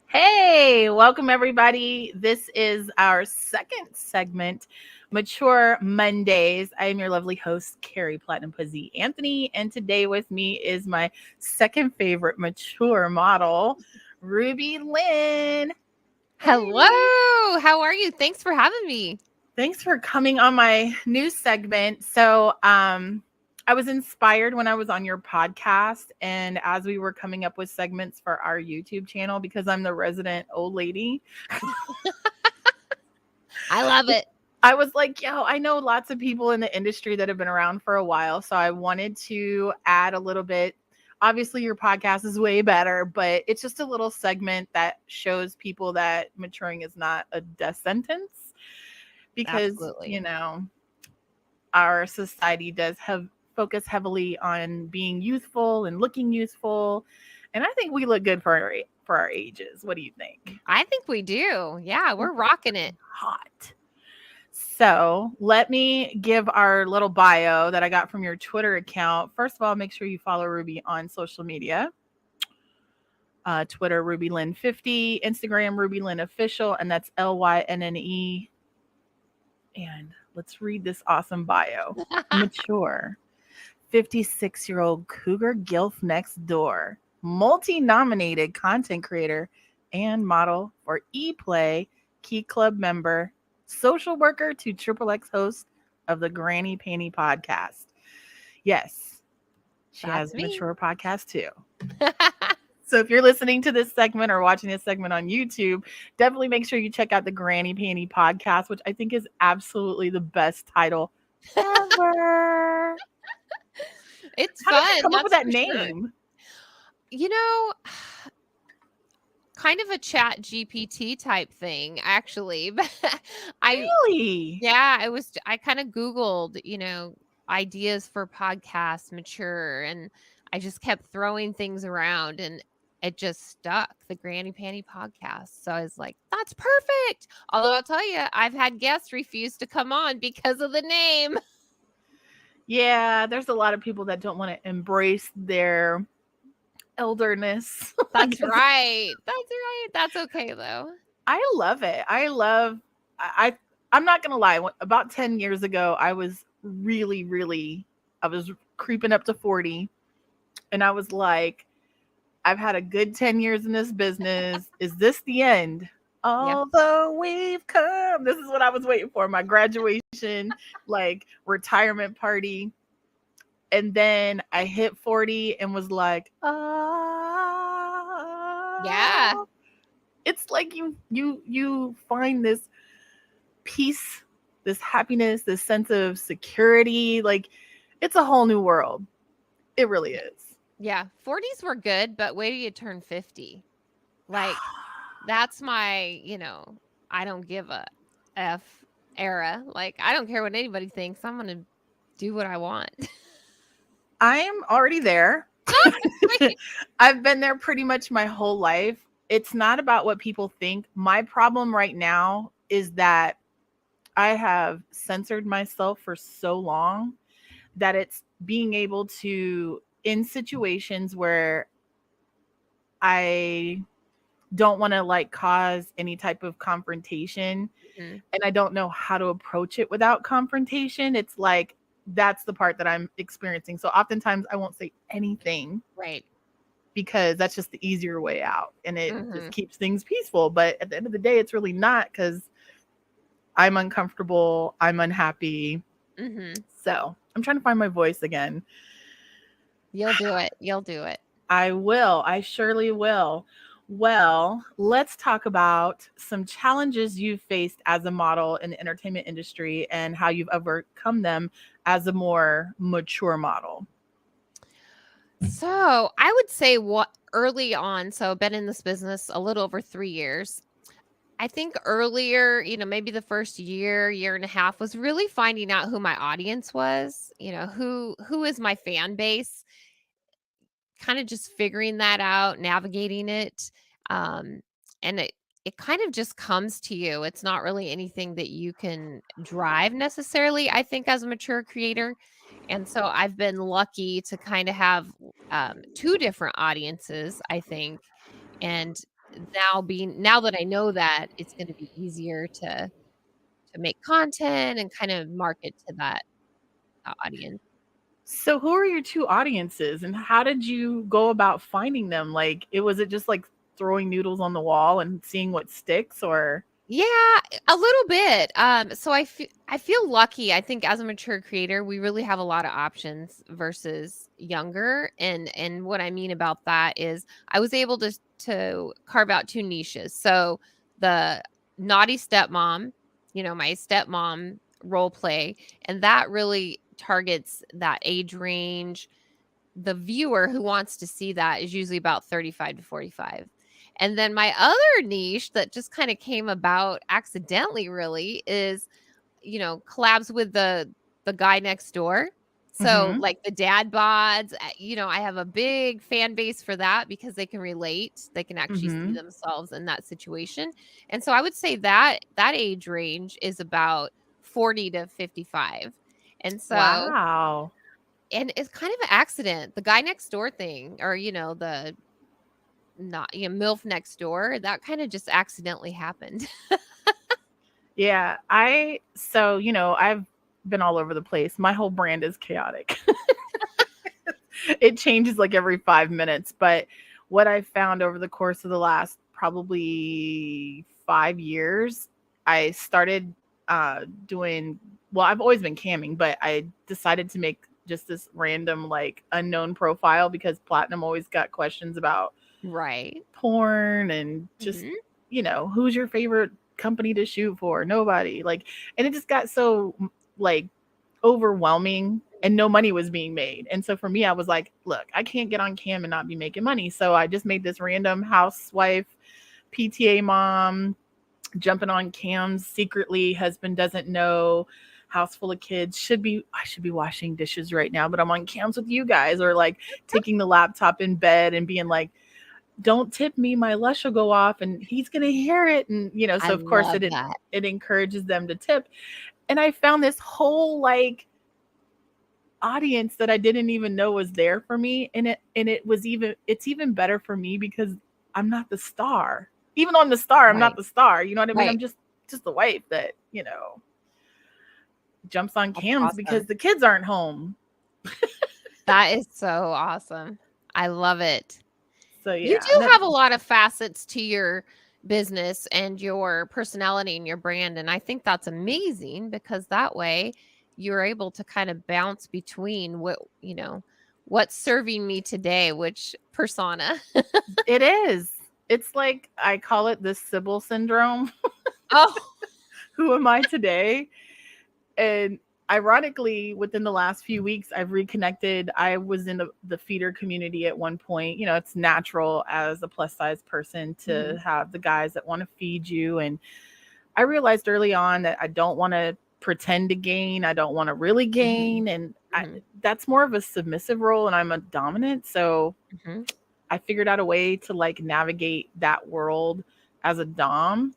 Hey, welcome everybody. This is our second segment, Mature Mondays. I am your lovely host, Carrie PlatinumPuzzy Anthony, and today with me is my second favorite mature model, Ruby Lynne. Hello. How are you? Thanks for having me. Thanks for coming on my new segment. So, I was inspired when I was on your podcast and as we were coming up with segments for our YouTube channel, because I'm the resident old lady. I love it. I was like, yo, I know lots of people in the industry that have been around for a while. So I wanted to add a little bit. Obviously, your podcast is way better, but it's just a little segment that shows people that maturing is not a death sentence. Because, Absolutely. our society does have focus heavily on being youthful and looking youthful. And I think we look good for our ages. What do you think? I think we do. Yeah, we're rocking it. Hot. So let me give our little bio that I got from your Twitter account. First of all, make sure you follow Ruby on social media. Twitter, Ruby Lynne 50, Instagram, Ruby Lynne Official, and that's LYNNE. And let's read this awesome bio. Mature, 56-year-old Cougar GILF next door, multi-nominated content creator and model for ePlay, Key Club member, social worker to Triple X host of the Granny Panty podcast. Yes, she That's has a me. mature podcast too. So if you're listening to this segment or watching this segment on YouTube, definitely make sure you check out the Granny Panty podcast, which I think is absolutely the best title ever. It's How fun. did you come up with That's that for sure. name? Kind of a chat GPT type thing, actually. Really? I kind of Googled, ideas for podcasts mature, and I just kept throwing things around and it just stuck, the Granny Panty podcast. So I was like, that's perfect. Although I'll tell you, I've had guests refuse to come on because of the name. Yeah, there's a lot of people that don't want to embrace their elderness. That's right. That's right. That's okay though. I love it. I'm not gonna lie. About 10 years ago, I was I was creeping up to 40, and I was like, I've had a good 10 years in this business. Is this the end? Yep. Although we've come. This is what I was waiting for. My graduation, like retirement party. And then I hit 40 and was like, Yeah. It's like you find this peace, this happiness, this sense of security. Like it's a whole new world. It really is. Yeah. 40s were good, but wait till you turn 50. Like that's my, I don't give a F era. Like I don't care what anybody thinks. I'm going to do what I want. I'm already there. I've been there pretty much my whole life. It's not about what people think. My problem right now is that I have censored myself for so long that it's being able to, in situations where I don't want to like cause any type of confrontation and I don't know how to approach it without confrontation. It's like that's the part that I'm experiencing. So oftentimes I won't say anything. Right. Because that's just the easier way out and it just keeps things peaceful. But at the end of the day, it's really not because I'm uncomfortable. I'm unhappy. So I'm trying to find my voice again. You'll do it. You'll do it. I will. I surely will. Well, let's talk about some challenges you've faced as a model in the entertainment industry and how you've overcome them as a more mature model. So I would say early on, so I've been in this business a little over 3 years. I think earlier, maybe the first year and a half was really finding out who my audience was, who is my fan base, kind of just figuring that out, navigating it. And it kind of just comes to you. It's not really anything that you can drive necessarily, I think, as a mature creator. And so I've been lucky to kind of have two different audiences, I think. And now that I know that, it's going to be easier to make content and kind of market to that audience. So who are your two audiences and how did you go about finding them? Like was it just like throwing noodles on the wall and seeing what sticks or Yeah, a little bit. So I feel lucky. I think as a mature creator, we really have a lot of options versus younger. And what I mean about that is I was able to carve out two niches. So the naughty stepmom, my stepmom role play, and that really targets that age range. The viewer who wants to see that is usually about 35 to 45. And then my other niche that just kind of came about accidentally really is, collabs with the guy next door. So Mhm. like the dad bods, I have a big fan base for that because they can relate. They can actually see Mhm. themselves in that situation. And so I would say that age range is about 40 to 55. And so Wow. and it's kind of an accident. The guy next door thing, or the not MILF next door, that kind of just accidentally happened. Yeah, I've been all over the place. My whole brand is chaotic. It changes like every 5 minutes, but what I found over the course of the last probably 5 years, I started doing well, I've always been camming, but I decided to make just this random like unknown profile because Platinum always got questions about Right. porn and just Mhm. who's your favorite company to shoot for? Nobody. Like, and it just got so like overwhelming and no money was being made. And so for me, I was like, look, I can't get on cam and not be making money. So I just made this random housewife, PTA mom, jumping on cams secretly. Husband doesn't know. House full of kids. I should be washing dishes right now, but I'm on cams with you guys, or like taking the laptop in bed and being like, don't tip me, my lush will go off and he's gonna hear it. And I so of course love that. it encourages them to tip. And I found this whole like audience that I didn't even know was there for me. And it's even better for me because I'm not the star. Even on the star, I'm not Right. the star. You know what I mean? Right. I'm just the wife that, jumps on That's cams because awesome. the kids aren't home. That is so awesome. I love it. So You yeah, do have a lot of facets to your business and your personality and your brand, and I think that's amazing because that way you're able to kind of bounce between what's serving me today, which persona. it is. It's like I call it the Sybil syndrome. Oh, Who am I today? And ironically, within the last few weeks, I've reconnected. I was in the feeder community at one point. It's natural as a plus size person to mhm, have the guys that want to feed you. And I realized early on that I don't want to pretend to gain. I don't want to really mhm, gain. And mhm, that's more of a submissive role, and I'm a dominant. So mhm. I figured out a way to like navigate that world as a dom.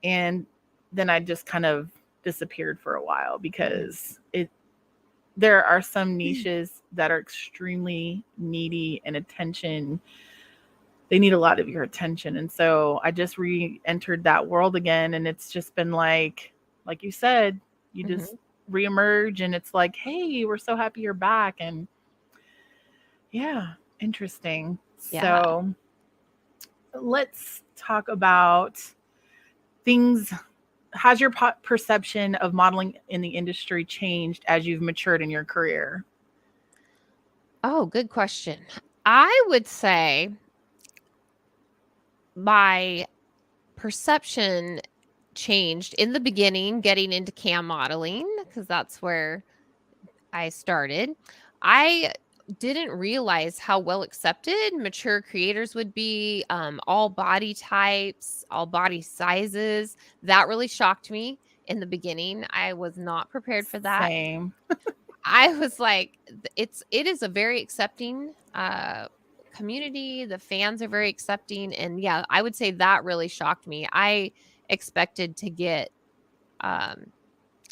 And then I just kind of disappeared for a while Mhm. because there are some niches that are extremely needy and attention. They need a lot of your attention. And so I just re-entered that world again. And it's just been like you said, you just Mhm. reemerge and it's like, hey, we're so happy you're back. And yeah, interesting. Yeah. So let's talk about things. Has your perception of modeling in the industry changed as you've matured in your career? Oh, good question. I would say my perception changed in the beginning getting into cam modeling because that's where I started. I didn't realize how well accepted mature creators would be, all body types, all body sizes. That really shocked me in the beginning. I was not prepared for that. Same. I was like, it is a very accepting community, the fans are very accepting. And yeah, I would say that really shocked me. I expected to get, I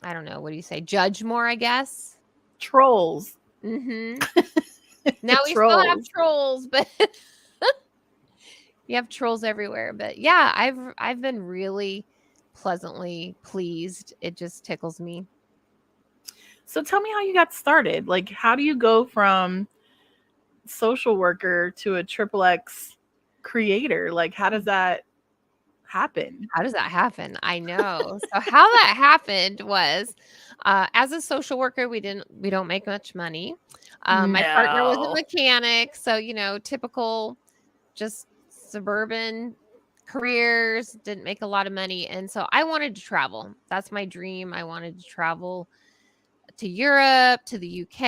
don't know, what do you say? Judge more, I guess. Trolls. Mm-hmm. Now we still have Trolls. trolls, but you have trolls everywhere. But yeah, I've been really pleasantly pleased. It just tickles me. So tell me how you got started. Like, how do you go from social worker to a triple X creator? Like, how does that happen? How does that happen? I know. So how that happened was, as a social worker, we don't make much money. My partner was a No. mechanic, so typical, just suburban careers, didn't make a lot of money, and so I wanted to travel. That's my dream. I wanted to travel to Europe, to the UK,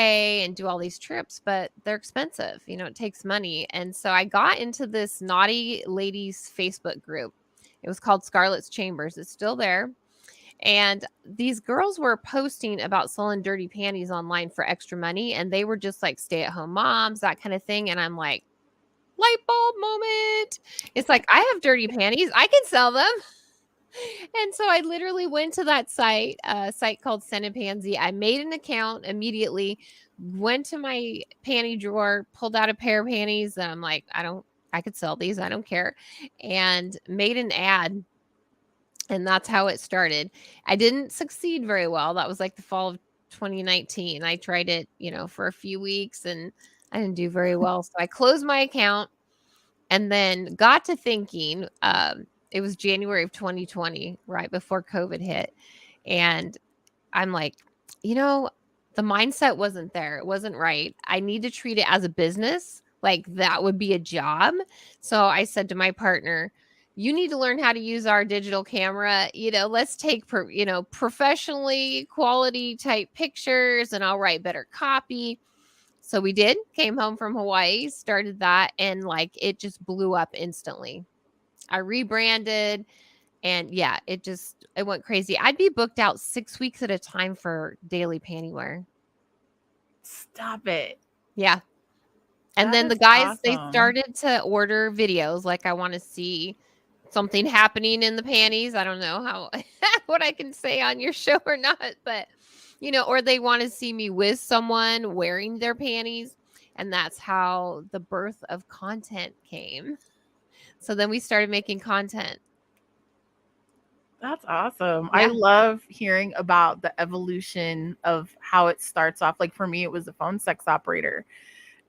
and do all these trips, but they're expensive. It takes money, and so I got into this naughty ladies Facebook group. It was called Scarlett's Chambers. It's still there. And these girls were posting about selling dirty panties online for extra money. And they were just like stay-at-home moms, that kind of thing. And I'm like, light bulb moment. It's like, I have dirty panties. I can sell them. And so I literally went to that site, a site called Send a Pansy. I made an account immediately, went to my panty drawer, pulled out a pair of panties. And I'm like, I could sell these. I don't care. And made an ad. And that's how it started. I didn't succeed very well. That was like the fall of 2019. I tried it, for a few weeks and I didn't do very well. So I closed my account and then got to thinking, it was January of 2020, right before COVID hit. And I'm like, the mindset wasn't there. It wasn't right. I need to treat it as a business. Like that would be a job. So I said to my partner, you need to learn how to use our digital camera. Let's take, professionally quality type pictures and I'll write better copy. So we did, came home from Hawaii, started that. And like, it just blew up instantly. I rebranded and yeah, it went crazy. I'd be booked out 6 weeks at a time for daily panty wear. Stop it. Yeah. And That then the is guys, they awesome. started to order videos. Like, I want to see something happening in the panties. I don't know how what I can say on your show or not, but or they want to see me with someone wearing their panties. And that's how the birth of content came. So then we started making content. That's awesome. I Yeah. love hearing about the evolution of how it starts off. Like for me, it was a phone sex operator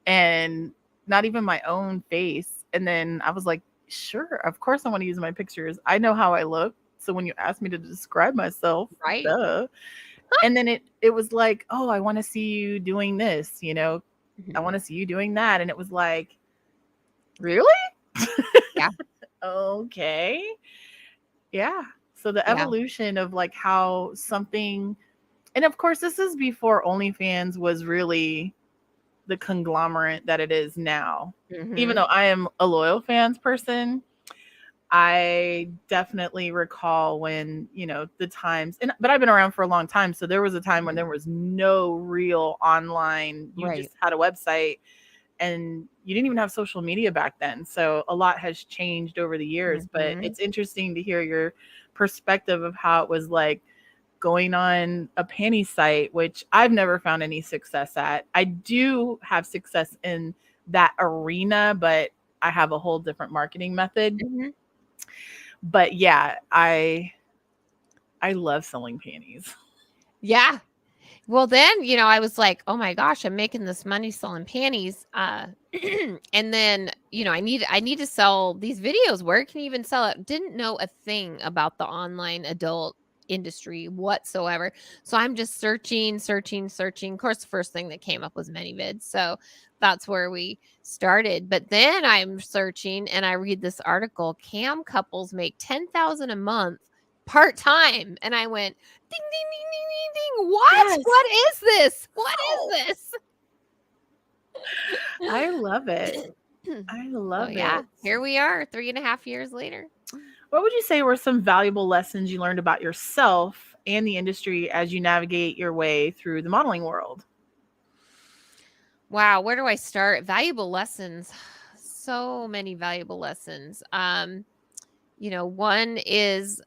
and not even my own face. And then I was like, sure, of course I want to use my pictures. I know how I look. So when you ask me to describe myself, Right. duh. And then it was like, oh, I want to see you doing this, I want to see you doing that. And it was like, really? Yeah. Okay. Yeah. So the Yeah. evolution of like how something, and of course, this is before OnlyFans was really the conglomerate that it is now. Even though I am a loyal fans person, I definitely recall when, the times, but I've been around for a long time. So there was a time when there was no real online, you Right. just had a website and you didn't even have social media back then. So a lot has changed over the years, but it's interesting to hear your perspective of how it was like going on a panty site, which I've never found any success at. I do have success in that arena, but I have a whole different marketing method. But yeah, I love selling panties. Yeah. Well, then, I was like, oh my gosh, I'm making this money selling panties. And then, I need to sell these videos. Where can you even sell it? Didn't know a thing about the online adult industry whatsoever. So I'm just searching. Of course, the first thing that came up was ManyVids. So that's where we started. But then I'm searching and I read this article, cam couples make $10,000 a month part-time. And I went, ding, ding, ding, ding, ding, ding. What? Yes. What is this? What is this? I love it. I love it. Yeah, here we are 3.5 years later. What would you say were some valuable lessons you learned about yourself and the industry as you navigate your way through the modeling world? Wow, where do I start? Valuable lessons. so many valuable lessons. One is,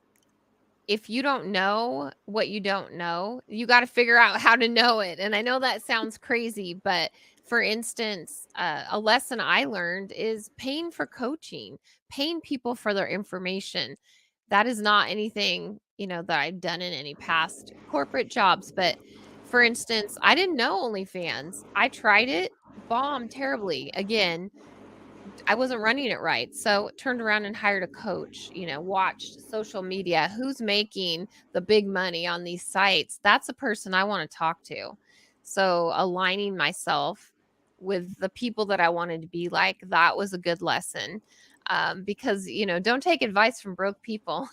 if you don't know what you don't know, you got to figure out how to know it. And I know that sounds crazy, but for instance, a lesson I learned is paying for coaching, paying people for their information. That is not anything, that I've done in any past corporate jobs. But for instance, I didn't know OnlyFans. I tried it, bombed terribly. Again, I wasn't running it right. So turned around and hired a coach, watched social media, who's making the big money on these sites. That's a person I want to talk to. So aligning myself with the people that I wanted to be like, that was a good lesson. Because, don't take advice from broke people.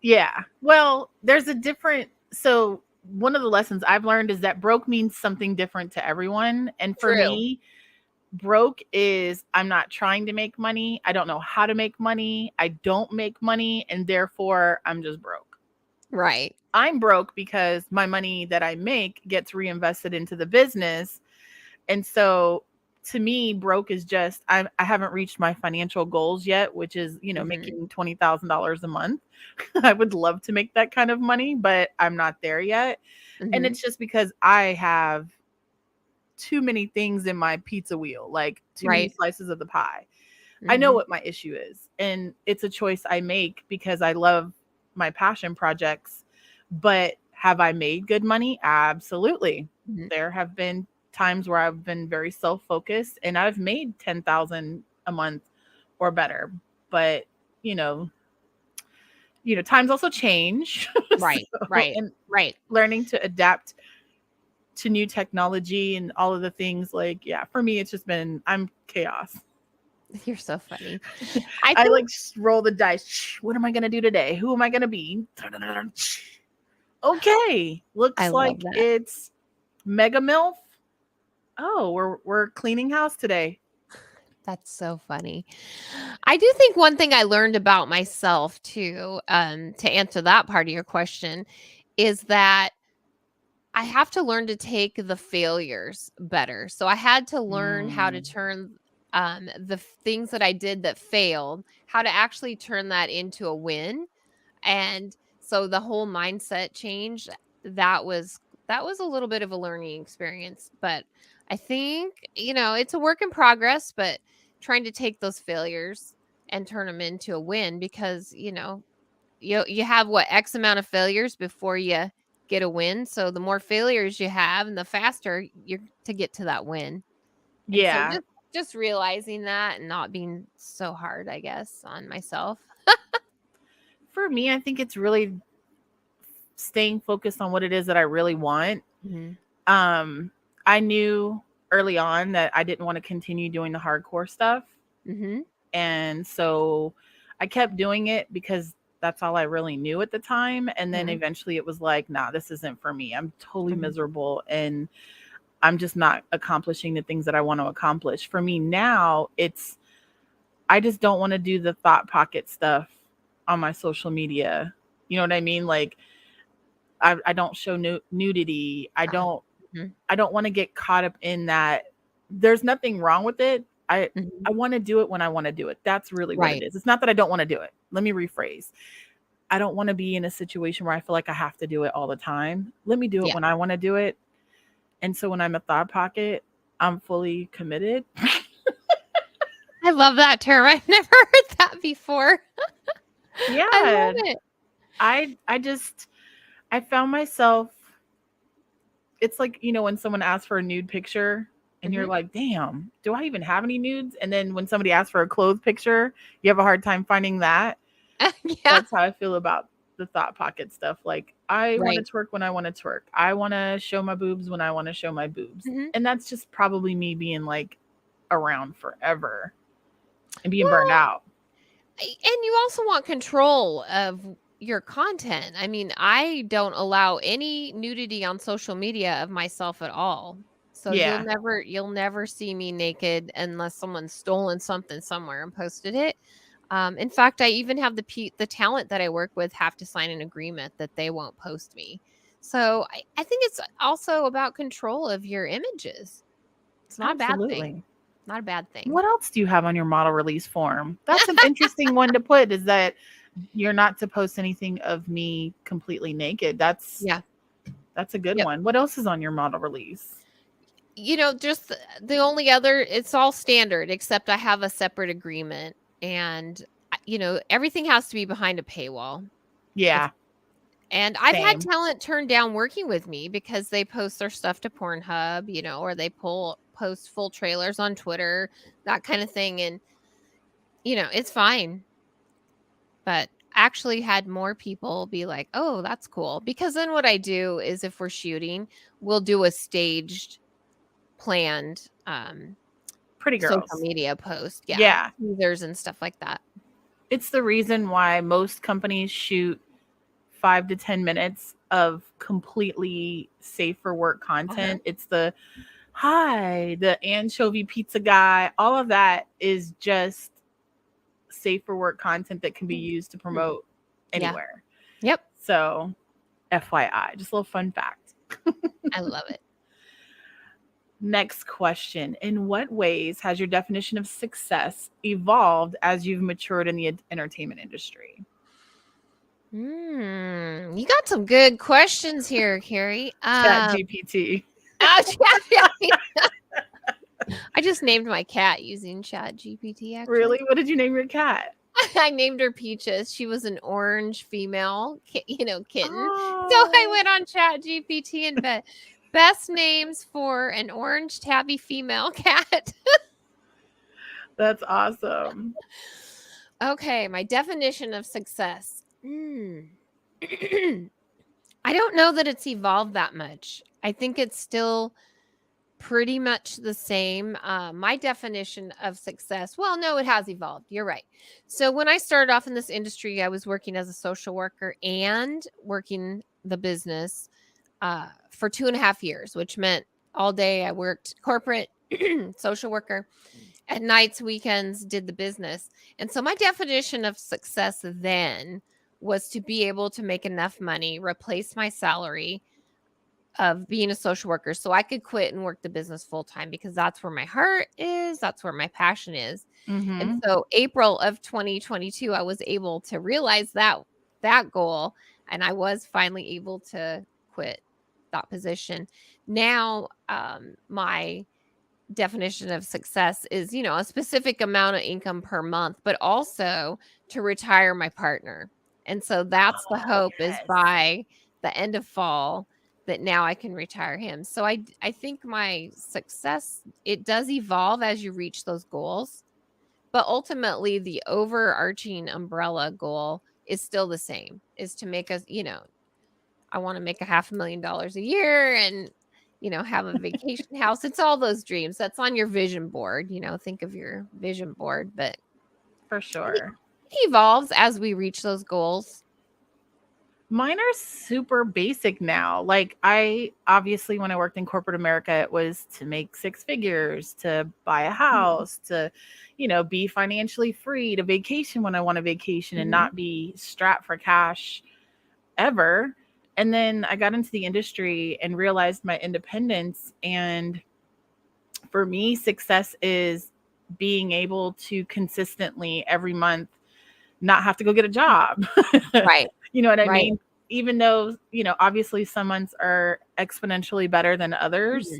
Yeah. Well, there's a different, so one of the lessons I've learned is that broke means something different to everyone. And for True. me, broke is I'm not trying to make money. I don't know how to make money. I don't make money. And therefore, I'm just broke. Right. I'm broke because my money that I make gets reinvested into the business. And so to me, broke is just I haven't reached my financial goals yet, which is, making $20,000 a month. I would love to make that kind of money, but I'm not there yet. And Mm-hmm. it's just because I have too many things in my pizza wheel, like too many Right. slices of the pie. I know Mm-hmm. what my issue is, and it's a choice I make because I love my passion projects. But have I made good money? Absolutely. Mm-hmm. There have been times where I've been very self-focused and I've made 10,000 a month or better. But, you know, times also change. Right. So, Right. and Right. learning to adapt to new technology and all of the things, like, yeah, for me it's just been I'm chaos. You're so funny. I I think like roll the dice. What am I gonna do today? Who am I gonna be? Okay, I looks love like that. it's Mega MILF. Oh, we're cleaning house today. That's so funny. I do think one thing I learned about myself too, to answer that part of your question, is that I have to learn to take the failures better. So I had to learn how to Mm, turn the things that I did that failed, how to actually turn that into a win. And so the whole mindset change, that was that was a little bit of a learning experience, but I think, it's a work in progress, but trying to take those failures and turn them into a win, because, you have what X amount of failures before you get a win. So the more failures you have and the faster you're to get to that win. And so yeah, just realizing that and not being so hard, I guess, on myself. for me, I think it's really staying focused on what it is that I really want. Mhm. Um, I knew early on that I didn't want to continue doing the hardcore stuff. Mhm. And so I kept doing it because that's all I really knew at the time. And then Mhm. eventually it was like, nah, this isn't for me. I'm totally Mhm. miserable and I'm just not accomplishing the things that I want to accomplish. For me now, I just don't want to do the thought pocket stuff on my social media. You know what I mean? Like I don't show nudity. I Uh-huh. don't Mhm. I don't want to get caught up in that. There's nothing wrong with it. Mhm. I want to do it when I want to do it. That's really what it Right. is. It's not that I don't want to do it. Let me rephrase. I don't want to be in a situation where I feel like I have to do it all the time. Let me do it Yeah. when I want to do it. And so when I'm a thought pocket, I'm fully committed. I love that term. I've never heard that before. I love Yeah. it. I just I found myself, it's like, when someone asks for a nude picture and you're Mhm. like, damn, do I even have any nudes? And then when somebody asks for a clothes picture, you have a hard time finding that. Yeah. That's how I feel about the thought pocket stuff. Like, I want to Right. twerk when I want to twerk. I want to show my boobs when I want to show my boobs. Mhm. And that's just probably me being like around forever and being burned Well, out. and you also want control of your content. I mean, I don't allow any nudity on social media of myself at all. So Yeah. you'll never see me naked unless someone's stolen something somewhere and posted it. In fact, I even have the talent that I work with have to sign an agreement that they won't post me. So I think it's also about control of your images. It's not a bad thing. Absolutely. Not a bad thing. What else do you have on your model release form? That's an interesting one to put, is that you're not to post anything of me completely naked. That's a good one. What else is on your model release? Just the only other, it's all standard, except I have a separate agreement, and everything has to be behind a paywall. Yeah. And I've had Same. talent turn down working with me because they post their stuff to Pornhub, or they post full trailers on Twitter, that kind of thing. And, it's fine. But actually had more people be like, oh, that's cool. Because then what I do is, if we're shooting, we'll do a staged, planned Pretty girls. social media post. Yeah. Teasers and stuff like that. It's the reason why most companies shoot 5 to 10 minutes of completely safe for work content. It's the anchovy pizza guy. All of that is just safe for work content that can be used to promote anywhere. Yep. So FYI, just a little fun fact. I love it. Next question. In what ways has your definition of success evolved as you've matured in the entertainment industry? You got some good questions here, Carrie. Chat GPT. I just named my cat using Chat GPT, actually. Really? What did you name your cat? I named her Peaches. She was an orange female, kitten. Oh. So I went on Chat GPT and bet best names for an orange tabby female cat. That's awesome. Okay, my definition of success. I don't know that it's evolved that much. I think it's still pretty much the same. My definition of success, well, no, it has evolved. You're right. So when I started off in this industry, I was working as a social worker and working the business for 2.5 years, which meant all day I worked corporate, social worker, at nights, weekends, did the business. And so my definition of success then was to be able to make enough money, replace my salary of being a social worker, so I could quit and work the business full time, because that's where my heart is. That's where my passion is. Mm-hmm. And so April of 2022, I was able to realize that goal, and I was finally able to quit that position. Now, my definition of success is, a specific amount of income per month, but also to retire my partner. And so that's the hope, is by the end of fall that now I can retire him. So I think my success, it does evolve as you reach those goals, but ultimately the overarching umbrella goal is still the same, is to make us, I want to make $500,000 a year and, have a vacation house. It's all those dreams. That's on your vision board, think of your vision board, but for sure. It evolves as we reach those goals. Mine are super basic now. Like, I obviously, when I worked in corporate America, it was to make 6 figures, to buy a house, to, be financially free, to vacation when I want a vacation and not be strapped for cash ever. And then I got into the industry and realized my independence. And for me, success is being able to consistently every month not have to go get a job. Right. You know what I mean? Even though, obviously some months are exponentially better than others.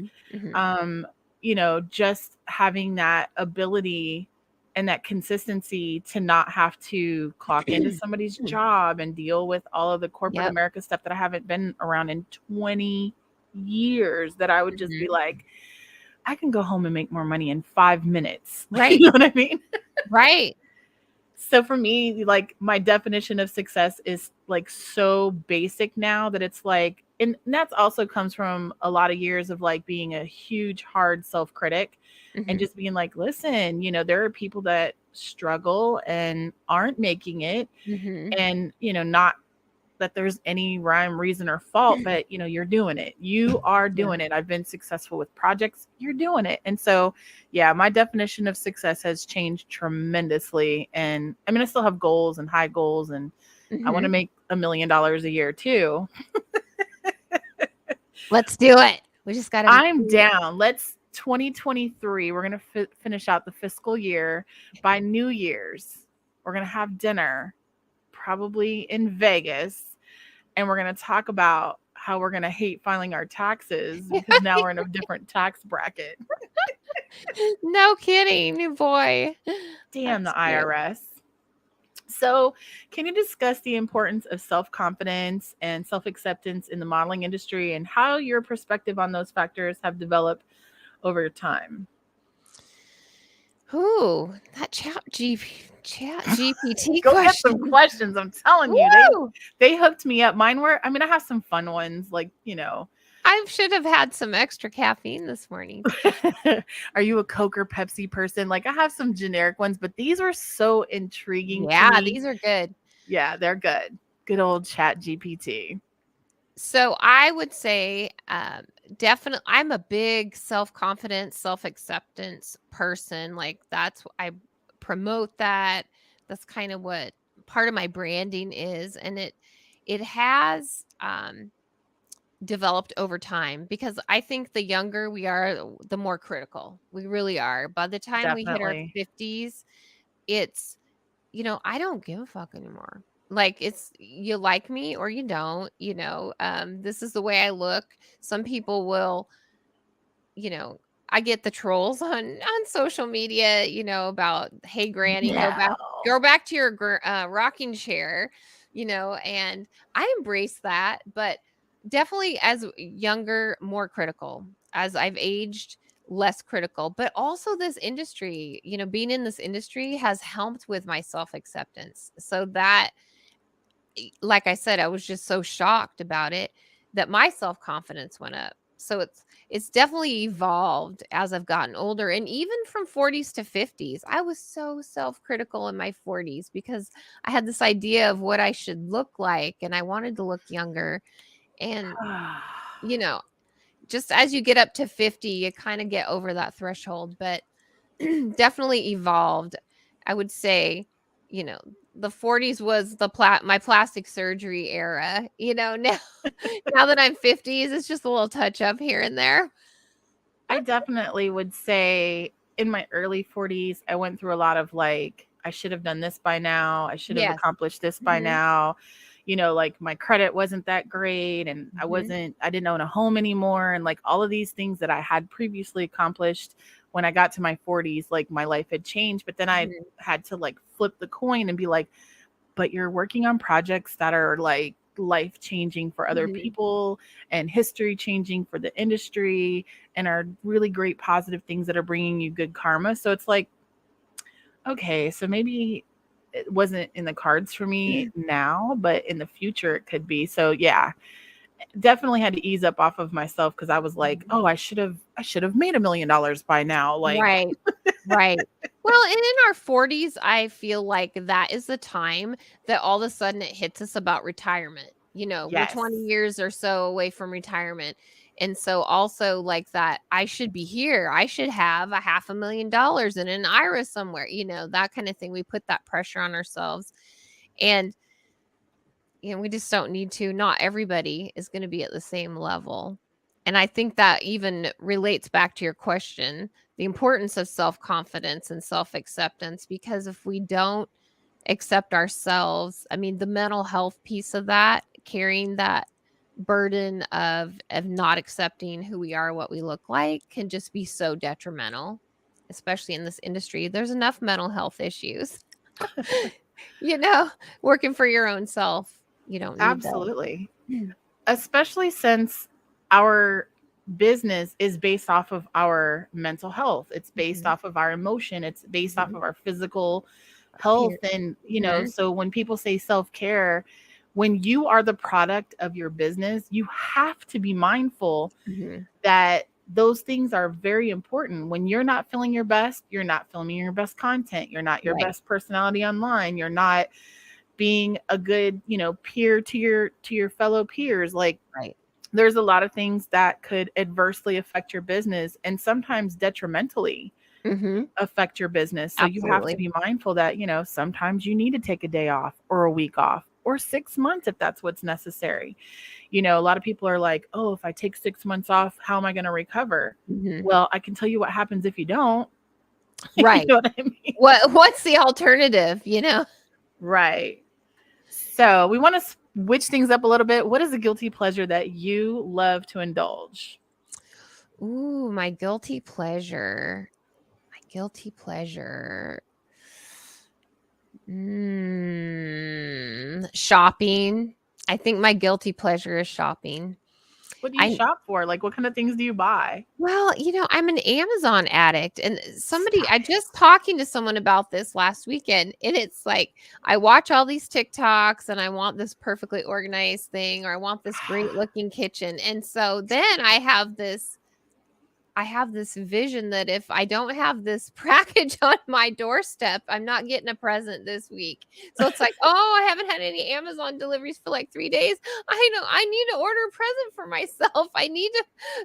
Just having that ability and that consistency to not have to clock into somebody's job and deal with all of the corporate America stuff that I haven't been around in 20 years, that I would just be like, I can go home and make more money in 5 minutes. Right. You know what I mean? Right. So for me, like, my definition of success is like so basic now that it's like, and that's also comes from a lot of years of like being a huge, hard self-critic and just being like, listen, there are people that struggle and aren't making it. And, not that there's any rhyme, reason, or fault, but you're doing it. You are doing it. I've been successful with projects. You're doing it. And so, yeah, my definition of success has changed tremendously. And I mean, I still have goals and high goals, and I want to make $1 million a year too. Let's do it. We just got to. I'm down. Let's 2023, we're going to finish out the fiscal year. By New Year's, we're going to have dinner, probably in Vegas, and we're going to talk about how we're going to hate filing our taxes because now we're in a different tax bracket. No kidding, boy. Damn the That's cute. IRS. So, can you discuss the importance of self-confidence and self-acceptance in the modeling industry and how your perspective on those factors have developed over time? Ooh, that chat GPT Go get some question. questions. I'm telling you, Woo! they hooked me up. Mine were, I mean, I have some fun ones, like, I should have had some extra caffeine this morning. are you a Coke or Pepsi person? Like, I have some generic ones, but these were so intriguing to Yeah, me. these are good. Yeah, they're good. Good old Chat GPT. So I would say definitely I'm a big self-confidence, self-acceptance person. Like I promote that. That's kind of what part of my branding is. And it has developed over time because I think the younger we are, the more critical we really are. By the time we hit our Definitely. 50s, it's, I don't give a fuck anymore. Like it's you like me or you don't, this is the way I look. Some people will, you know, I get the trolls on social media, about, hey granny, No. go back to your rocking chair, and I embrace that, but definitely as younger, more critical. As I've aged, less critical. But also this industry, being in this industry has helped with my self-acceptance. So that, like I said, I was just so shocked about it that my self-confidence went up. So it's definitely evolved as I've gotten older, and even from 40s to 50s. I was so self-critical in my 40s because I had this idea of what I should look like and I wanted to look younger. And you know, just as you get up to 50, you kind of get over that threshold, but definitely evolved. I would say, you know, the 40s was my plastic surgery era. Now now that I'm 50s, it's just a little touch up here and there. I definitely would say in my early 40s, I went through a lot of like, I should have done this by now. I should have Yes. accomplished this by Mhm. now. Like my credit wasn't that great and Mhm. I didn't own a home anymore. And like all of these things that I had previously accomplished when I got to my 40s, like my life had changed. But then I Mhm. had to like flip the coin and be like, but you're working on projects that are like life changing for other Mhm. people and history changing for the industry and are really great positive things that are bringing you good karma. So it's like, okay, so maybe it wasn't in the cards for me now, but in the future it could be. So yeah, definitely had to ease up off of myself because I was like, Mhm. oh, I should have made $1 million by now. Like, Right. Right. Well, and in our 40s, I feel like that is the time that all of a sudden it hits us about retirement. We're 20 yes. years or so away from retirement. And so also like that, I should be here. I should have $500,000 in an IRA somewhere, that kind of thing. We put that pressure on ourselves. And, we just don't need to. Not everybody is going to be at the same level. And I think that even relates back to your question, the importance of self-confidence and self-acceptance, because if we don't accept ourselves, I mean, the mental health piece of that, carrying that burden of not accepting who we are, what we look like, can just be so detrimental, especially in this industry. There's enough mental health issues. you know, Working for your own self. You don't need that. Absolutely. Especially since our business is based off of our mental health. It's based Mhm. off of our emotion. It's based off Mhm. of our physical health. And, Mhm. so when people say self care, when you are the product of your business, you have to be mindful Mhm. that those things are very important. When you're not feeling your best, you're not filming your best content. You're not your Right. best personality online. You're not being a good, peer to your fellow peers. Like Right. there's a lot of things that could adversely affect your business and sometimes detrimentally Mhm. affect your business. So you have to Absolutely. be mindful that, sometimes you need to take a day off or a week off or 6 months if that's what's necessary. You know, a lot of people are like, "Oh, if I take 6 months off, how am I going to recover?" Mhm. Well, I can tell you what happens if you don't. You Right. know what I mean? What's the alternative, you know? Right. So, we want to switch things up a little bit. What is a guilty pleasure that you love to indulge? Ooh, my guilty pleasure. My guilty pleasure. Shopping. I think my guilty pleasure is shopping. What do you I shop for? Like, what kind of things do you buy? Well, I'm an Amazon addict, and Stop I it. just talking to someone about this last weekend, and it's like I watch all these TikToks and I want this perfectly organized thing, or I want this great looking kitchen. And so then I have this vision that if I don't have this package on my doorstep, I'm not getting a present this week. So it's like, oh, I haven't had any Amazon deliveries for like 3 days. I know I need to order a present for myself. I need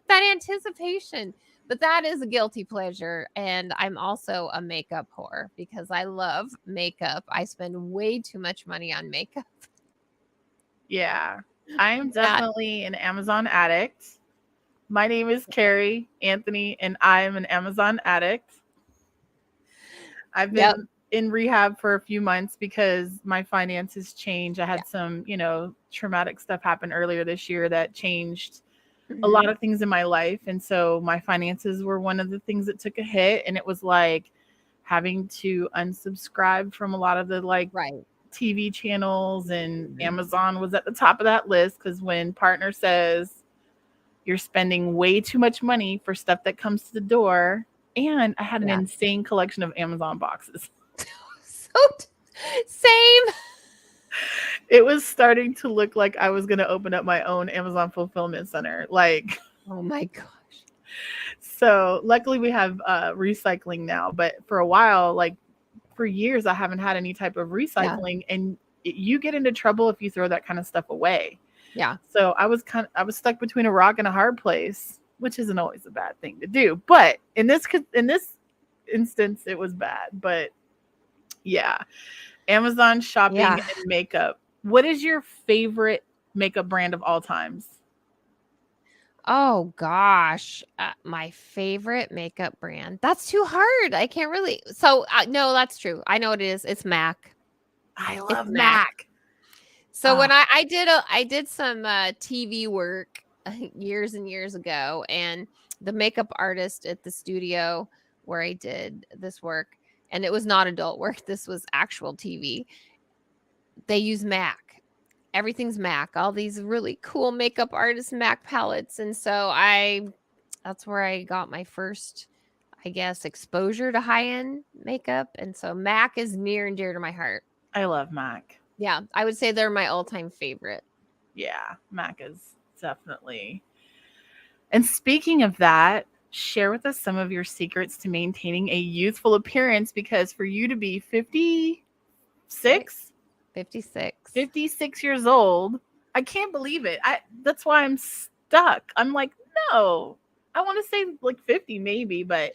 that anticipation. But that is a guilty pleasure. And I'm also a makeup whore because I love makeup. I spend way too much money on makeup. Yeah. I am Yeah. definitely an Amazon addict. My name is Carrie Anthony, and I am an Amazon addict. I've Yep. been in rehab for a few months because my finances changed. I Yeah. had some, traumatic stuff happen earlier this year that changed a lot Mhm. of things in my life. And so my finances were one of the things that took a hit. And it was like having to unsubscribe from a lot of the like Right. TV channels, and Mhm. Amazon was at the top of that list because when partner says you're spending way too much money for stuff that comes to the door, and I had an Yeah. insane collection of Amazon boxes. So same. It was starting to look like I was going to open up my own Amazon fulfillment center. Like, Oh my gosh. so luckily we have recycling now, but for a while, like for years, I haven't had any type of Yeah. recycling, and you get into trouble if you throw that kind of stuff away. Yeah. So I was stuck between a rock and a hard place, which isn't always a bad thing to do. But in this instance, it was bad. But yeah, Amazon shopping Yeah. and makeup. What is your favorite makeup brand of all times? Oh gosh, my favorite makeup brand. That's too hard. I can't really. So no, that's true. I know what it is. It's MAC. I It's love MAC. MAC. So Ah, when I did some TV work years and years ago, and the makeup artist at the studio where I did this work, and it was not adult work. This was actual TV. They use MAC. Everything's MAC. All these really cool makeup artist MAC palettes, and so that's where I got my first, I guess, exposure to high-end makeup, and so MAC is near and dear to my heart. I love MAC. Yeah, I would say they're my all-time favorite. Yeah, MAC is definitely. And speaking of that, share with us some of your secrets to maintaining a youthful appearance, because for you to be 56, 56. 56 years old, I can't believe it. That's why I'm stuck. I'm like, no. I want to say like 50 maybe, but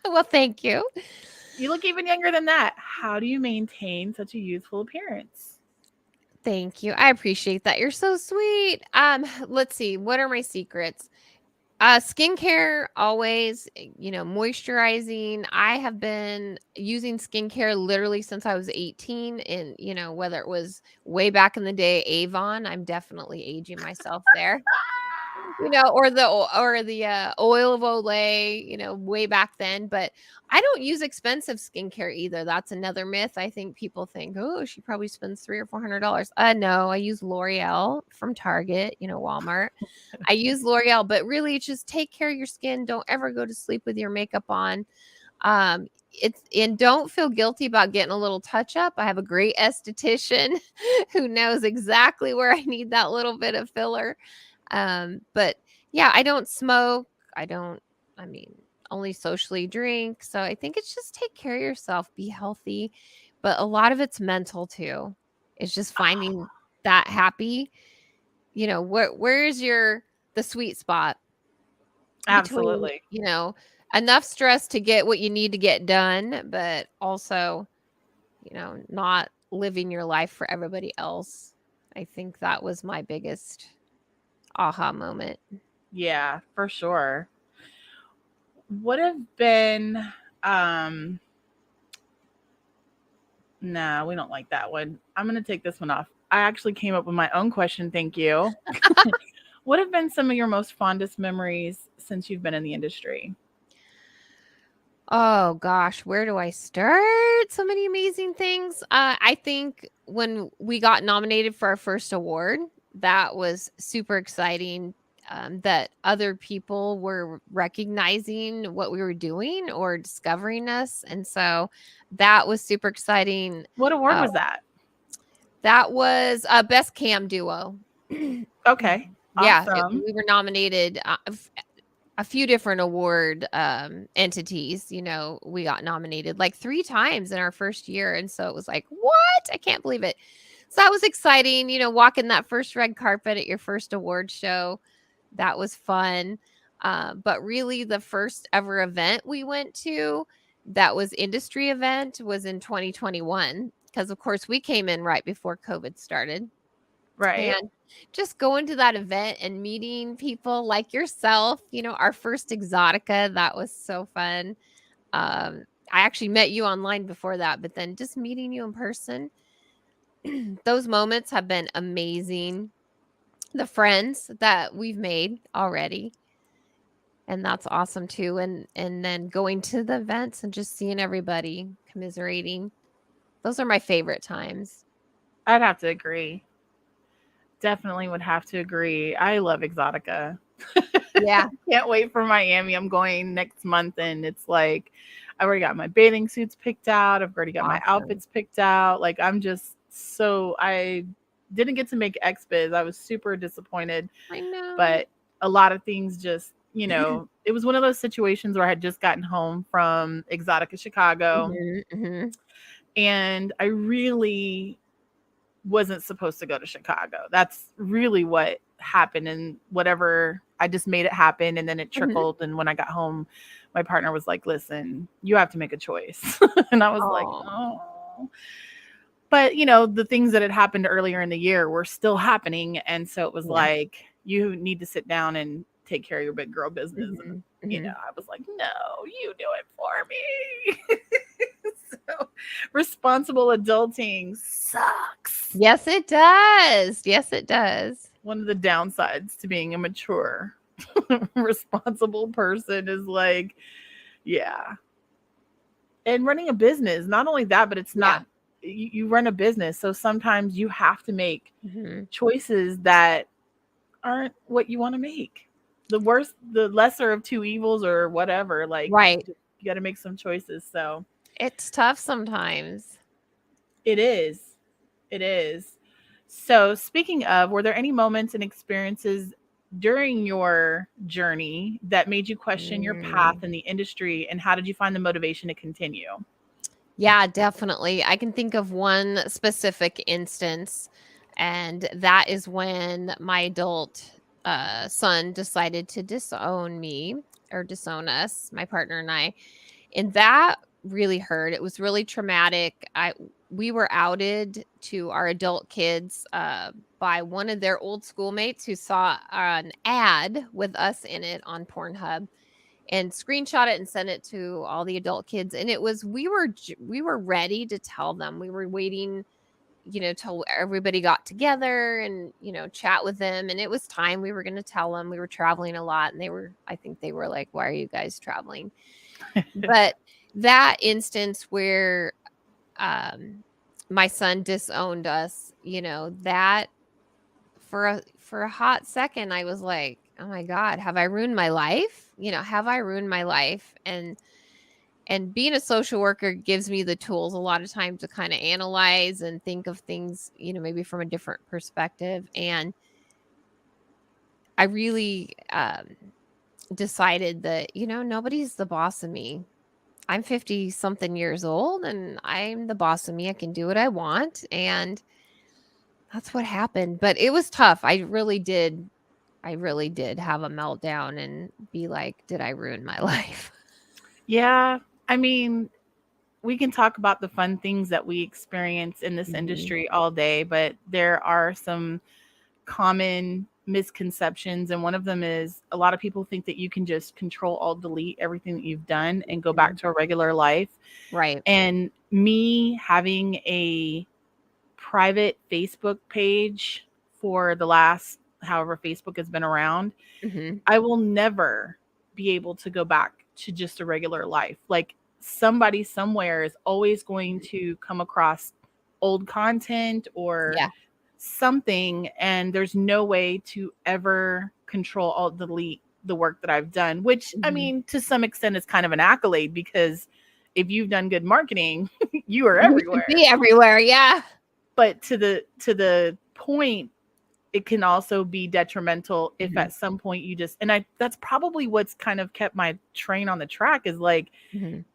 Well, thank you. you look even younger than that. How do you maintain such a youthful appearance? Thank you. I appreciate that. You're so sweet. Let's see. What are my secrets? Skincare always, moisturizing. I have been using skincare literally since I was 18, and whether it was way back in the day Avon, I'm definitely aging myself there. Or the oil of Olay, way back then. But I don't use expensive skincare either. That's another myth. I think people think, oh, she probably spends $300 or $400. No, I use L'Oreal from Target, Walmart. I use L'Oreal, but really just take care of your skin. Don't ever go to sleep with your makeup on. And don't feel guilty about getting a little touch up. I have a great esthetician who knows exactly where I need that little bit of filler. But yeah, I don't smoke. I don't, I mean, only socially drink. So I think it's just take care of yourself, be healthy. But a lot of it's mental too. It's just finding that happy, where's the sweet spot between, Absolutely. enough stress to get what you need to get done, but also, not living your life for everybody else. I think that was my biggest aha moment. Yeah, for sure. Would have been nah, we don't like that one. I'm gonna take this one off. I actually came up with my own question, thank you. What have been some of your most fondest memories since you've been in the industry? Oh gosh, where do I start? So many amazing things. I think when we got nominated for our first award, that was super exciting. That other people were recognizing what we were doing or discovering us, and so that was super exciting. What award Uh, was that? that was best cam duo. Okay, Yeah, awesome. we were nominated a few different award entities. We got nominated like 3 times in our first year, and so it was like, what? I can't believe it. So that was exciting. Walking that first red carpet at your first award show, that was fun. But really, the first ever event we went to that was industry event was in 2021, because of course we came in right before COVID started. Right. And just going to that event and meeting people like yourself, our first Exotica, that was so fun. I actually met you online before that, but then just meeting you in person, those moments have been amazing. The friends that we've made already, and that's awesome too. And then going to the events and just seeing everybody commiserating. Those are my favorite times. I'd have to agree. Definitely would have to agree. I love Exotica. Yeah. Can't wait for Miami. I'm going next month, and it's like I already got my bathing suits picked out. I've already got my Awesome. outfits picked out. Like I'm just so I didn't get to make XBiz. I was super disappointed, I know. but a lot of things just it was one of those situations where I had just gotten home from Exotica Chicago, Mhm, mhm. and I really wasn't supposed to go to Chicago. That's really what happened. And whatever, I just made it happen. And then it Mhm. trickled. And when I got home, my partner was like, listen, you have to make a choice. And I was like, Oh, oh. But, the things that had happened earlier in the year were still happening. And so it was yeah. like, you need to sit down and take care of your big girl business. And, Mhm, mhm. I was like, no, you do it for me. So responsible adulting sucks. Yes, it does. Yes, it does. One of the downsides to being a mature, responsible person is like, yeah. And running a business, not only that, but it's Yeah. not, you run a business. So sometimes you have to make Mhm. choices that aren't what you want to make. The lesser of two evils or whatever. Like, Right. you got to make some choices. So It's tough sometimes. it is. It is. So, speaking of, were there any moments and experiences during your journey that made you question your path Mm. in the industry, and how did you find the motivation to continue? Yeah, definitely. I can think of one specific instance, and that is when my adult son decided to disown me, or disown us, my partner and I. And that really hurt. It was really traumatic. We were outed to our adult kids by one of their old schoolmates who saw an ad with us in it on Pornhub and screenshot it and sent it to all the adult kids. And it was we were ready to tell them. We were waiting, till everybody got together and chat with them. And it was time we were going to tell them. We were traveling a lot, and I think they were like, "Why are you guys traveling?" But that instance where um my son disowned us, that for a hot second I was like, "Oh my god, have I ruined my life? Have I ruined my life?" And being a social worker gives me the tools a lot of times to kind of analyze and think of things, maybe from a different perspective. And I really decided that, nobody's the boss of me. I'm 50 something years old, and I'm the boss of me. I can do what I want. And that's what happened. But it was tough. I really did have a meltdown and be like, did I ruin my life? Yeah, I mean, we can talk about the fun things that we experience in this industry all day, but there are some common misconceptions, and one of them is a lot of people think that you can just control alt delete everything that you've done and go back to a regular life. Right. And me having a private Facebook page for the last however Facebook has been around, I will never be able to go back to just a regular life. Like somebody somewhere is always going to come across old content or something, and there's no way to ever control alt delete the work that I've done, which I mean to some extent is kind of an accolade, because if you've done good marketing, you are everywhere. You can be everywhere, yeah. But to the point, it can also be detrimental if at some point you just, and that's probably what's kind of kept my train on the track, is like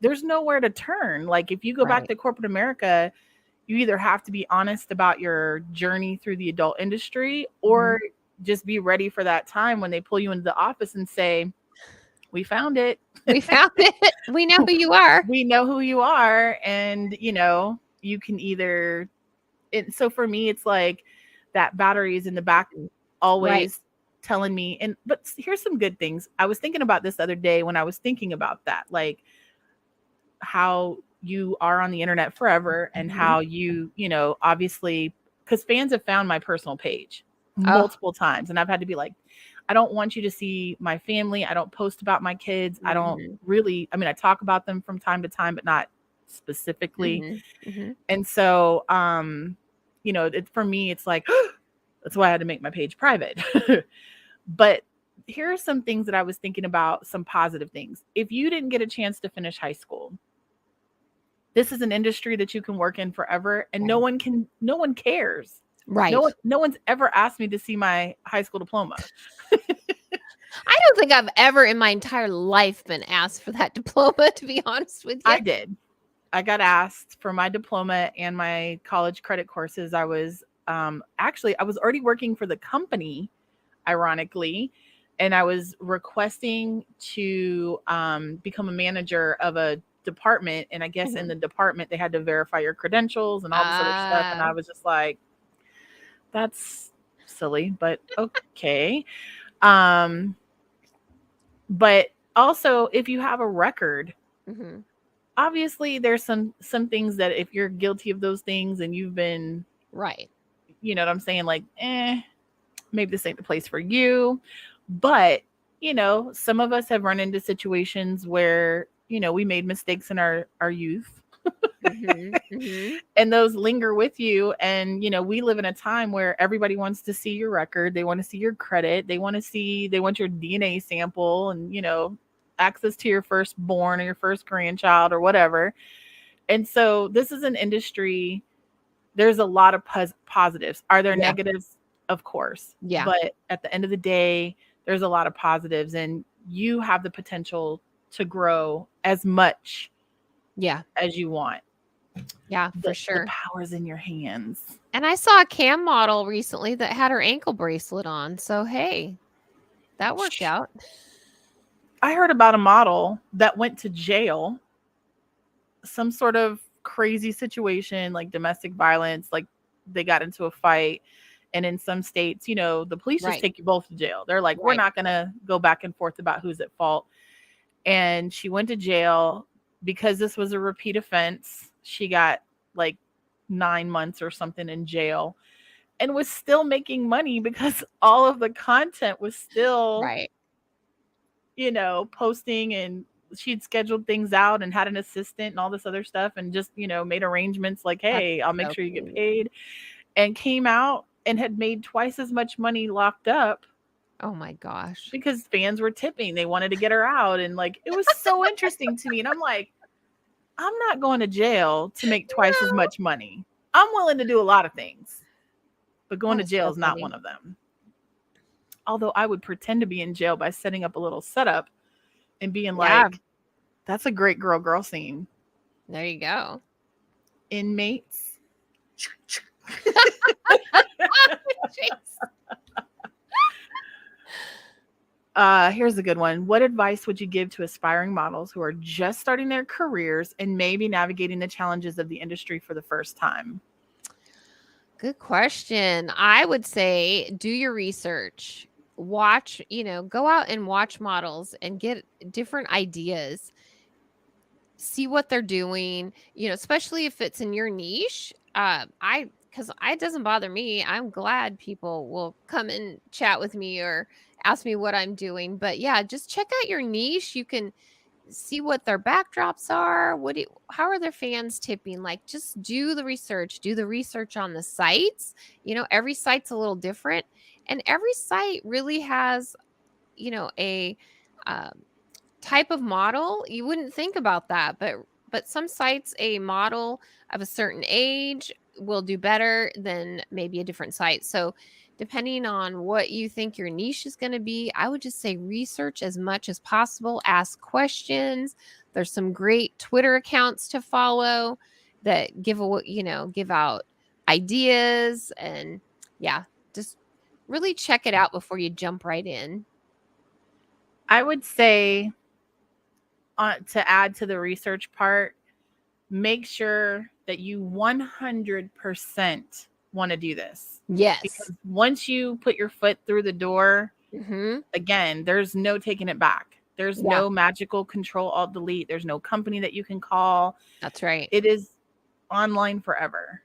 there's nowhere to turn. Like if you go back to corporate America, you either have to be honest about your journey through the adult industry, or just be ready for that time when they pull you into the office and say, we found it. We found it. We know who you are. We know who you are. And, you know, you can either, so for me, it's like that battery is in the back always telling me, but here's some good things. I was thinking about this the other day when I was thinking about that, like how you are on the internet forever and how you know, obviously, because fans have found my personal page multiple times, and I've had to be like, I don't want you to see my family. I don't post about my kids. I don't really, I mean, I talk about them from time to time, but not specifically. And so, you know, for me, it's like, that's why I had to make my page private. But here are some things that I was thinking about, some positive things. If you didn't get a chance to finish high school, this is an industry that you can work in forever, and no one cares. Right. No one's ever asked me to see my high school diploma. I don't think I've ever in my entire life been asked for that diploma, to be honest with you. I did. I got asked for my diploma and my college credit courses. I was actually, I was already working for the company, ironically, and I was requesting to become a manager of a department. And I guess in the department, they had to verify your credentials and all this other stuff. And I was just like, that's silly, but okay. But also, if you have a record, obviously there's some things that if you're guilty of those things and you've been you know what I'm saying, like, maybe this ain't the place for you. But, you know, some of us have run into situations where, you know, we made mistakes in our youth. And those linger with you. And, you know, we live in a time where everybody wants to see your record. They want to see your credit. They want your DNA sample and, you know, access to your firstborn or your first grandchild or whatever. And so this is an industry. There's a lot of positives. Are there negatives? Of course. Yeah. But at the end of the day, there's a lot of positives, and you have the potential to grow as much as you want. Yeah, for sure. The power's in your hands. And I saw a cam model recently that had her ankle bracelet on. So, hey, that worked out. I heard about a model that went to jail, some sort of crazy situation, like domestic violence, like they got into a fight. And in some states, you know, the police just take you both to jail. They're like, we're not going to go back and forth about who's at fault. And she went to jail because this was a repeat offense. She got like 9 months or something in jail and was still making money because all of the content was still, you know, posting, and she'd scheduled things out and had an assistant and all this other stuff, and just, you know, made arrangements like, hey, I'll make sure you get paid, and came out and had made twice as much money locked up. Oh my gosh. Because fans were tipping. They wanted to get her out. And like, it was so interesting to me. And I'm like, I'm not going to jail to make twice as much money. I'm willing to do a lot of things, but going to jail is not one of them. Although I would pretend to be in jail by setting up a little setup and being like, that's a great girl scene. There you go. Inmates. Here's a good one. What advice would you give to aspiring models who are just starting their careers and maybe navigating the challenges of the industry for the first time? Good question. I would say do your research. Watch, go out and watch models and get different ideas. See what they're doing, especially if it's in your niche. Because it doesn't bother me. I'm glad people will come and chat with me or ask me what I'm doing. But yeah, just check out your niche. You can see what their backdrops are. How are their fans tipping? Like, just do the research. Do the research on the sites. Every site's a little different, and every site really has, a um, type of model. You wouldn't think about that, but some sites, a model of a certain age will do better than maybe a different site. So depending on what you think your niche is going to be, I would just say research as much as possible, ask questions. There's some great Twitter accounts to follow that give out ideas, and yeah, just really check it out before you jump right in. I would say, to add to the research part, make sure that you 100% want to do this. Yes. Because once you put your foot through the door, Mm-hmm. again, there's no taking it back. There's Yeah. no magical control alt delete. There's no company that you can call. That's right. It is online forever.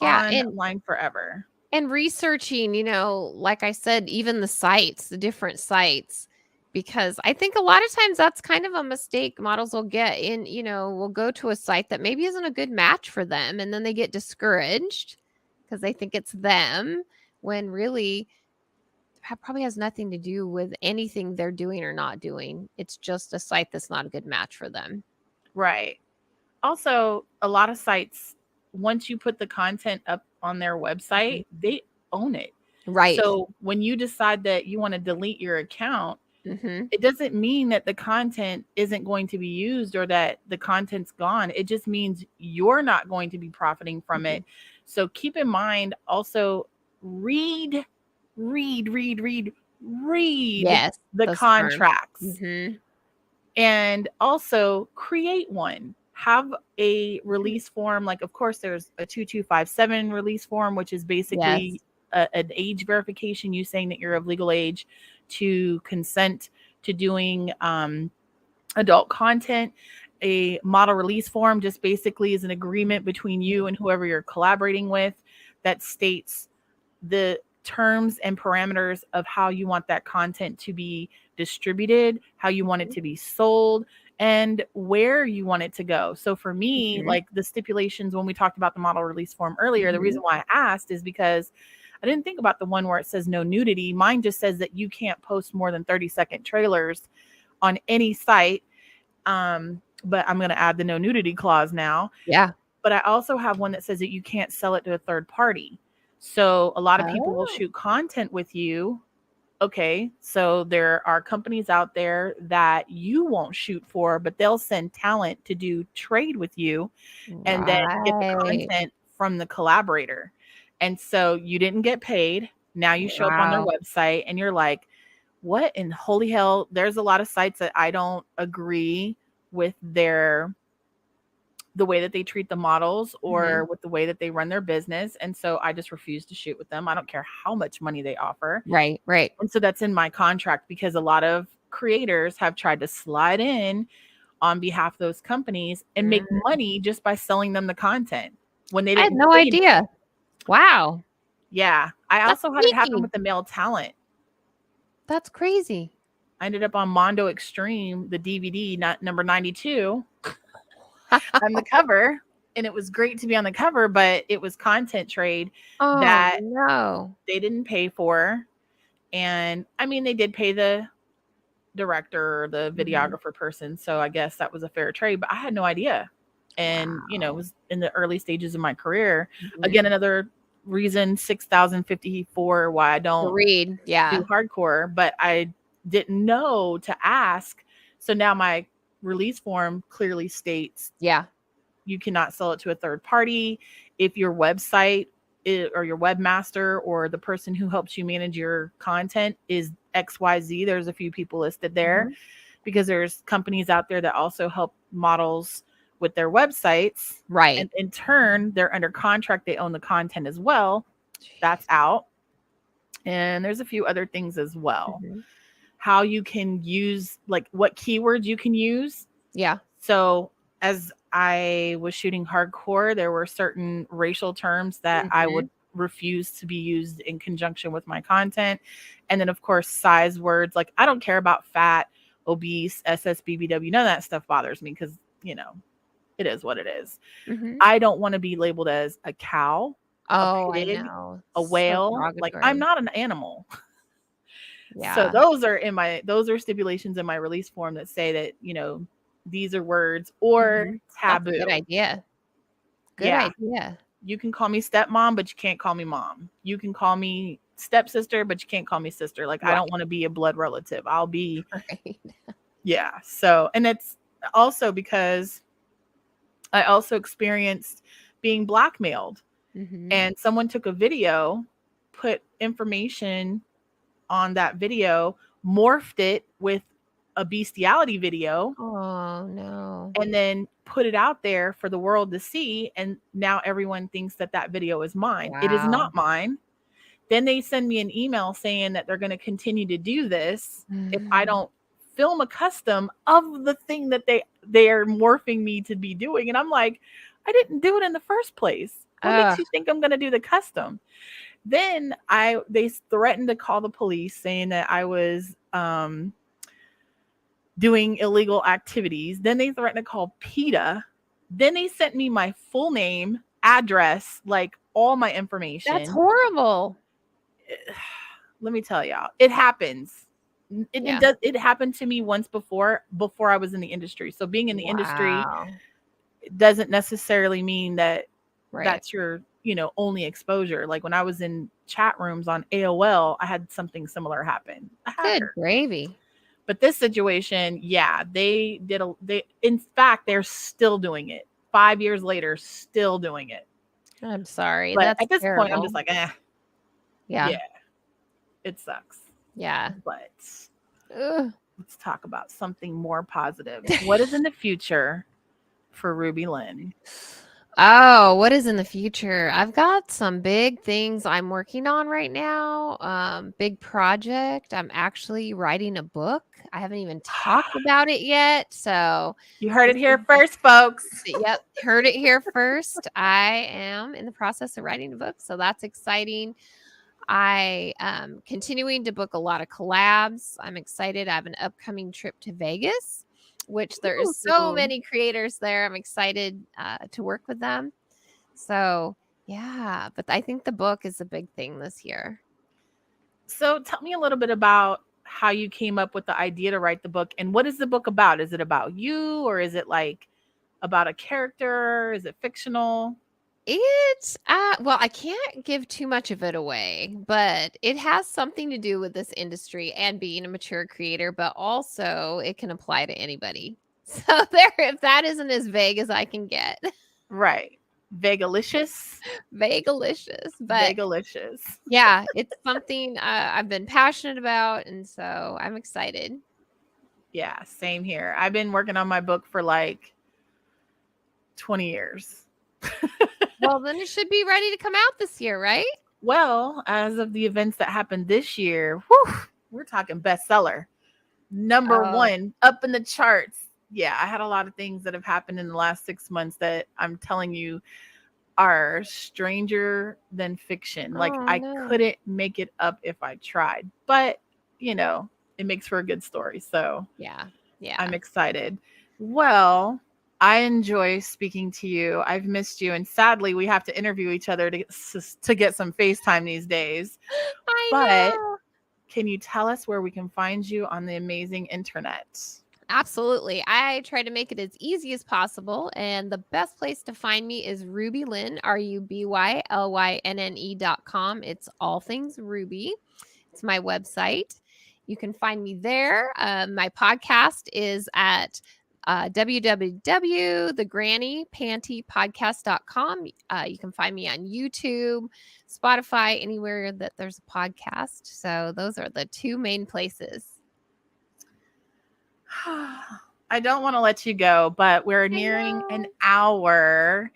Yeah, Online forever. and researching, like I said, even the different sites, because I think a lot of times that's kind of a mistake models will get in, will go to a site that maybe isn't a good match for them, and then they get discouraged because they think it's them, when really probably has nothing to do with anything they're doing or not doing. It's just a site that's not a good match for them. Right. Also, a lot of sites, once you put the content up on their website, they own it. Right. So when you decide that you want to delete your account, Mm-hmm. it doesn't mean that the content isn't going to be used or that the content's gone. It just means you're not going to be profiting from Mm-hmm. it. So keep in mind, also read Yes, the those terms. contracts. Mm-hmm. And also create one. Have a release form. Like, of course, there's a 2257 release form, which is basically an age verification, you saying that you're of legal age to consent to doing adult content. A model release form just basically is an agreement between you and whoever you're collaborating with that states the terms and parameters of how you want that content to be distributed, how you want it to be sold, and where you want it to go. So for me, Mm-hmm. like the stipulations when we talked about the model release form earlier, the reason why I asked is because I didn't think about the one where it says no nudity. Mine just says that you can't post more than 30-second trailers on any site. But I'm going to add the no nudity clause now. Yeah. But I also have one that says that you can't sell it to a third party. So a lot of people will shoot content with you. Okay, so there are companies out there that you won't shoot for, but they'll send talent to do trade with you and then get the content from the collaborator. And so you didn't get paid. Now you show up on their website and you're like, what in holy hell? There's a lot of sites that I don't agree with the way that they treat the models or with the way that they run their business. And so I just refuse to shoot with them. I don't care how much money they offer. Right. And so that's in my contract because a lot of creators have tried to slide in on behalf of those companies and make money just by selling them the content when they I had didn't no idea. Wow. Yeah. I also had it happen with the male talent. That's crazy. I ended up on Mondo Extreme, the DVD, number 92. On the cover, and it was great to be on the cover, but it was content trade that they didn't pay for. And I mean, they did pay the director or the videographer person, so I guess that was a fair trade, but I had no idea. And it was in the early stages of my career. Again, another reason 6054 why I don't read do hardcore, but I didn't know to ask. So now my release form clearly states you cannot sell it to a third party. If your website or your webmaster or the person who helps you manage your content is XYZ. There's a few people listed there because there's companies out there that also help models with their websites. Right. And in turn, they're under contract. They own the content as well. That's out. And there's a few other things as well. How you can use, like what keywords you can use. Yeah. So as I was shooting hardcore, there were certain racial terms that I would refuse to be used in conjunction with my content. And then of course, size words. Like I don't care about fat, obese, SSBBW. None of that stuff bothers me because, you know, it is what it is. I don't want to be labeled as a cow, a pig, I know. a whale. Like I'm not an animal. So those are stipulations in my release form that say that, you know, these are words or taboo. That's a good idea. Good idea. You can call me stepmom, but you can't call me mom. You can call me stepsister, but you can't call me sister. Like I don't want to be a blood relative. I'll be yeah. So, and it's also because I also experienced being blackmailed, and someone took a video, put information on that video, morphed it with a bestiality video. Oh no. And then put it out there for the world to see. And now everyone thinks that that video is mine. It is not mine. Then they send me an email saying that they're going to continue to do this if I don't film a custom of the thing that they are morphing me to be doing. And I'm like, I didn't do it in the first place. What makes you think I'm going to do the custom? Then they threatened to call the police saying that I was doing illegal activities. Then they threatened to call PETA. Then they sent me my full name, address, like all my information. That's horrible. Let me tell y'all, it happens. It happened to me once before I was in the industry. So being in the industry doesn't necessarily mean that that's your, you know, only exposure. Like when I was in chat rooms on AOL, I had something similar happen. Good gravy. But this situation, in fact, they're still doing it. 5 years later, still doing it. I'm sorry. But That's at this terrible. point, I'm just like, Yeah. It sucks. Yeah. But let's talk about something more positive. What is in the future for Ruby Lynne? Oh, what is in the future? I've got some big things I'm working on right now. Big project. I'm actually writing a book. I haven't even talked about it yet. So you heard it here first, folks. Yep. Heard it here first. I am in the process of writing a book. So that's exciting. I am continuing to book a lot of collabs. I'm excited. I have an upcoming trip to Vegas, which there's so many creators there. I'm excited to work with them. So yeah, but I think the book is a big thing this year. So tell me a little bit about how you came up with the idea to write the book, and what is the book about? Is it about you, or is it like about a character? Is it fictional? It's well, I can't give too much of it away, but it has something to do with this industry and being a mature creator, but also it can apply to anybody. So if that isn't as vague as I can get. Right. Vagalicious. Vagalicious. But Vagalicious. Yeah, it's something I've been passionate about, and so I'm excited. Yeah, same here. I've been working on my book for like 20 years. Well, then it should be ready to come out this year, right? Well, as of the events that happened this year, we're talking bestseller. Number one, up in the charts. Yeah, I had a lot of things that have happened in the last 6 months that I'm telling you are stranger than fiction. Like I couldn't make it up if I tried. But, you know, it makes for a good story. So yeah, I'm excited. Well, I enjoy speaking to you. I've missed you. And sadly, we have to interview each other to get some FaceTime these days. I know. Can you tell us where we can find you on the amazing internet? Absolutely. I try to make it as easy as possible. And the best place to find me is Ruby Lynne, RubyLynne.com. It's all things Ruby. It's my website. You can find me there. My podcast is at www.thegrannypantypodcast.com. You can find me on YouTube, Spotify, anywhere that there's a podcast. So those are the two main places. I don't want to let you go, but we're nearing an hour.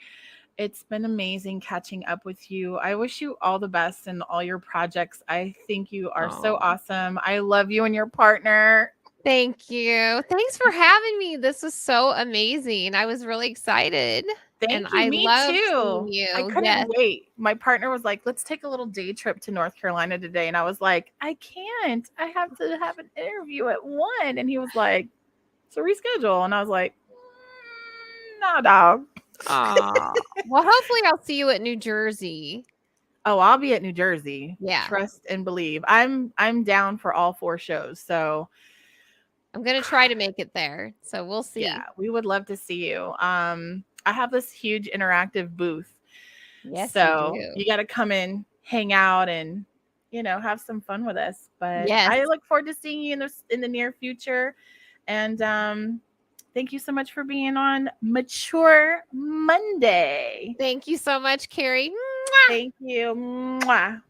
It's been amazing catching up with you. I wish you all the best in all your projects. I think you are so awesome. I love you and your partner. Thank you. Thanks for having me. This was so amazing. I was really excited. Thank you. Me too. You. I couldn't wait. My partner was like, let's take a little day trip to North Carolina today. And I was like, I can't. I have to have an interview at 1. And he was like, so reschedule. And I was like, no, dog. Well, hopefully I'll see you at New Jersey. Oh, I'll be at New Jersey. Yeah. Trust and believe. I'm down for all 4 shows. So I'm going to try to make it there. So we'll see. Yeah, we would love to see you. I have this huge interactive booth. Yes, so you got to come in, hang out, and have some fun with us. But I look forward to seeing you in the near future. And thank you so much for being on Mature Monday. Thank you so much, Carrie. Thank you. Mwah.